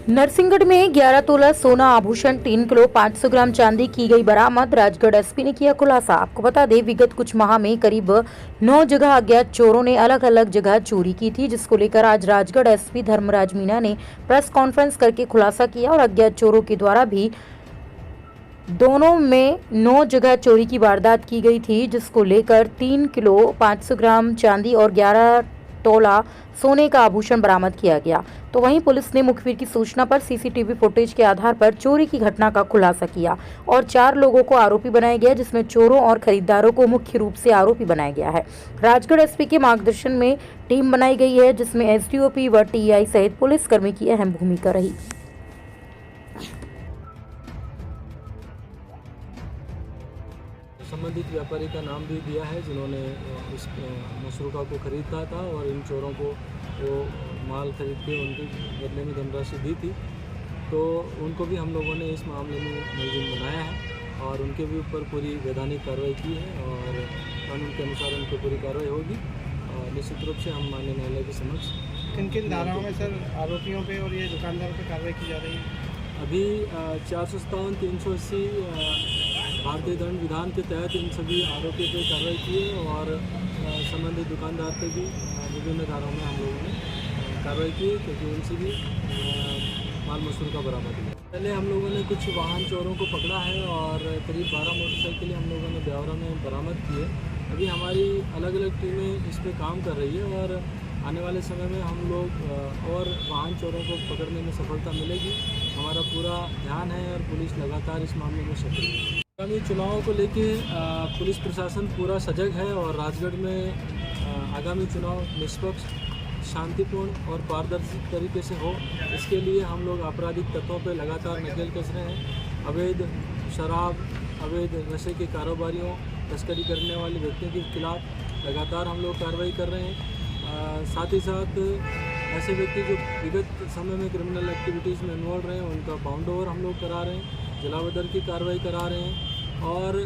नरसिंहगढ़ में 11 तोला सोना आभूषण 3 किलो 500 ग्राम चांदी की गई बरामद। राजगढ़ एसपी ने किया खुलासा। आपको बता दें, विगत कुछ माह में करीब 9 जगह अज्ञात चोरों ने अलग अलग जगह चोरी की थी, जिसको लेकर आज राजगढ़ एसपी धर्मराज मीणा ने प्रेस कॉन्फ्रेंस करके खुलासा किया और अज्ञात चोरों के द्वारा भी दोनों में 9 जगह चोरी की वारदात की गई थी, जिसको लेकर 3 किलो 500 ग्राम चांदी और 11 तोला सोने का आभूषण बरामद किया गया। तो वहीं पुलिस ने मुखबिर की सूचना पर सीसीटीवी फुटेज के आधार पर चोरी की घटना का खुलासा किया और 4 लोगों को आरोपी बनाया गया, जिसमें चोरों और खरीदारों को मुख्य रूप से आरोपी बनाया गया है। राजगढ़ एसपी के मार्गदर्शन में टीम बनाई गई है, जिसमें एसडीओपी व टीआई सहित पुलिसकर्मी की अहम भूमिका रही। संबंधित व्यापारी का नाम भी दिया है, जिन्होंने इस मशरूका को खरीदा था और इन चोरों को वो माल खरीद के उनके बदले में धनराशि दी थी। तो उनको भी हम लोगों ने इस मामले में मुलजिम बनाया है और उनके भी ऊपर पूरी वैधानिक कार्रवाई की है और कानून के अनुसार उनको पूरी कार्रवाई होगी। निश्चित रूप से हम माननीय न्यायालय के समक्ष किन किन धाराओं में सर आरोपियों पे और ये दुकानदार पे कार्रवाई की जा रही है? अभी 457, 380 भारतीय दंड विधान के तहत इन सभी आरोपियों पर कार्रवाई की है और संबंधित दुकानदार पे भी विभिन्न धाराओं में हम लोगों ने कार्रवाई की है, क्योंकि उनसे भी माल मसूल का बरामद हुआ। पहले हम लोगों ने कुछ वाहन चोरों को पकड़ा है और करीब 12 मोटरसाइकिलें हम लोगों ने ब्यावरा में बरामद की है। अभी हमारी अलग अलग टीमें इस पर काम कर रही है और आने वाले समय में हम लोग और वाहन चोरों को पकड़ने में सफलता मिलेगी। हमारा पूरा ध्यान है और पुलिस लगातार इस मामले में सक्रिय है। आगामी चुनावों को लेके पुलिस प्रशासन पूरा सजग है और राजगढ़ में आगामी चुनाव निष्पक्ष, शांतिपूर्ण और पारदर्शी तरीके से हो, इसके लिए हम लोग आपराधिक तत्वों पर लगातार नकेल कस रहे हैं। अवैध शराब, अवैध नशे के कारोबारियों, तस्करी करने वाले व्यक्तियों के खिलाफ लगातार हम लोग कार्रवाई कर रहे हैं। साथ ही साथ ऐसे व्यक्ति जो विगत समय में क्रिमिनल एक्टिविटीज़ में इन्वॉल्व रहे हैं, उनका बाउंड ओवर हम लोग करा रहे हैं, जलावदर की कार्रवाई करा रहे हैं और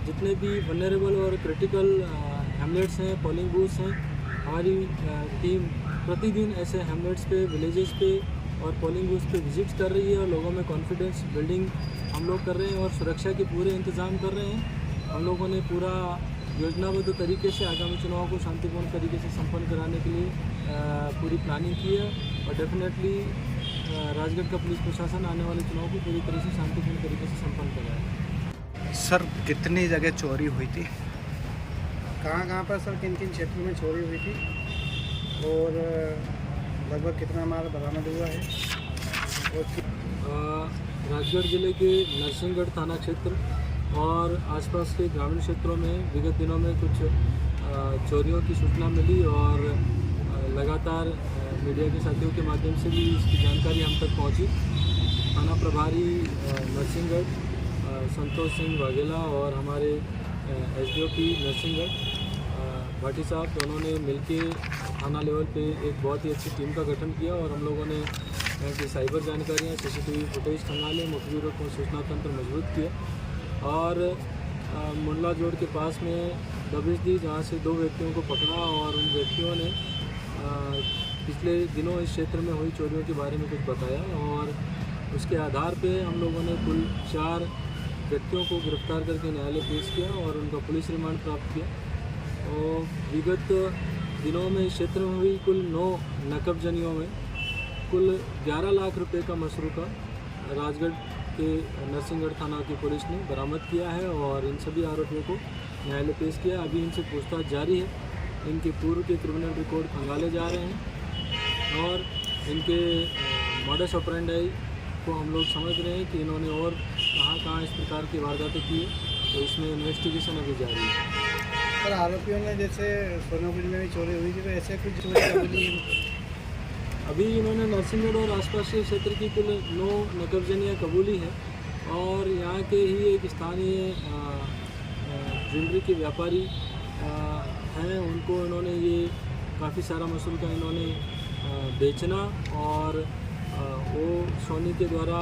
जितने भी वनरेबल और क्रिटिकल हैमलेट्स हैं, पोलिंग बूथ्स हैं, हमारी टीम प्रतिदिन ऐसे हैमलेट्स पे, विलेजेस पे और पोलिंग बूथ्स पे विजिट्स कर रही है और लोगों में कॉन्फिडेंस बिल्डिंग हम लोग कर रहे हैं और सुरक्षा के पूरे इंतज़ाम कर रहे हैं। हम लोगों ने पूरा योजनाबद्ध तरीके से आगामी चुनाव को शांतिपूर्ण तरीके से संपन्न कराने के लिए पूरी प्लानिंग की है और डेफिनेटली राजगढ़ का पुलिस प्रशासन आने वाले चुनाव को पूरी तरह से शांतिपूर्ण तरीके से संपन्न कराएगा। सर कितनी जगह चोरी हुई थी? कहाँ पर सर, किन किन क्षेत्रों में चोरी हुई थी और लगभग कितना माल बरामद हुआ है? और राजगढ़ जिले के नरसिंहगढ़ थाना क्षेत्र और आसपास के ग्रामीण क्षेत्रों में विगत दिनों में कुछ चोरियों की सूचना मिली और लगातार मीडिया के साथियों के माध्यम से भी इसकी जानकारी हम तक पहुंची। थाना प्रभारी नरसिंहगढ़ संतोष सिंह वाघेला और हमारे एसडीओपी नरसिंहगढ़ भाटी साहब, दोनों ने मिलके थाना लेवल पे एक बहुत ही अच्छी टीम का गठन किया और हम लोगों ने यहाँ की साइबर जानकारियाँ, सीसीटीवी फुटेज खंगाले, मुखबिरों को सूचना तंत्र मजबूत किया और मुंडला जोड़ के पास में दबिश दी, जहाँ से 2 व्यक्तियों को पकड़ा और उन व्यक्तियों ने पिछले दिनों इस क्षेत्र में हुई चोरियों के बारे में कुछ बताया और उसके आधार पे हम लोगों ने कुल 4 व्यक्तियों को गिरफ्तार करके न्यायालय पेश किया और उनका पुलिस रिमांड प्राप्त किया। और विगत दिनों में इस क्षेत्र में हुई कुल 9 नकबजनियों में कुल 11 लाख रुपए का मशरूका राजगढ़ के नरसिंहगढ़ थाना की पुलिस ने बरामद किया है और इन सभी आरोपियों को न्यायालय पेश किया। अभी इनसे पूछताछ जारी है, इनके पूर्व के क्रिमिनल रिकॉर्ड खंगाले जा रहे हैं और इनके मॉडस ऑपरेंडाई को हम लोग समझ रहे हैं कि इन्होंने और कहाँ इस प्रकार की वारदातें की है, तो इसमें इन्वेस्टिगेशन अभी जारी है। सर आरोपियों ने जैसे सोनापुर में भी चोरी हुई थी, तो ऐसे कुछ चोरी अभी इन्होंने नरसिंहगढ़ और आसपास के क्षेत्र की कुल 9 नकबजनियाँ कबूली है और यहाँ के ही एक स्थानीय ज्वेलरी के व्यापारी हैं, उनको इन्होंने ये काफ़ी सारा मसूल का इन्होंने बेचना और वो सोनी के द्वारा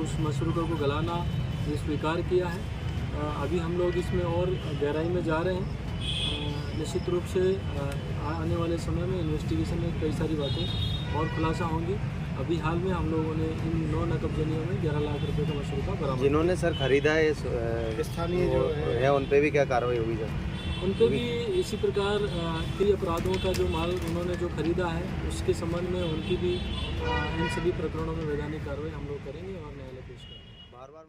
उस मशरूका को गलाना ये स्वीकार किया है। अभी हम लोग इसमें और गहराई में जा रहे हैं। निश्चित रूप से आने वाले समय में इन्वेस्टिगेशन में कई सारी बातें और खुलासा होंगी। अभी हाल में हम लोगों ने इन 9 नकबजनियों में 11 लाख रुपए का मशरूबा बरामद जिन्होंने सर खरीदा है स्थानीय जो है उन पे भी क्या कार्रवाई होगी सर? उनके भी इसी प्रकार कई अपराधों का जो माल उन्होंने जो खरीदा है उसके संबंध में उनकी भी इन सभी प्रकरणों में वैधानिक कार्रवाई हम लोग करेंगे और न्यायालय पेश करेंगे। बार बार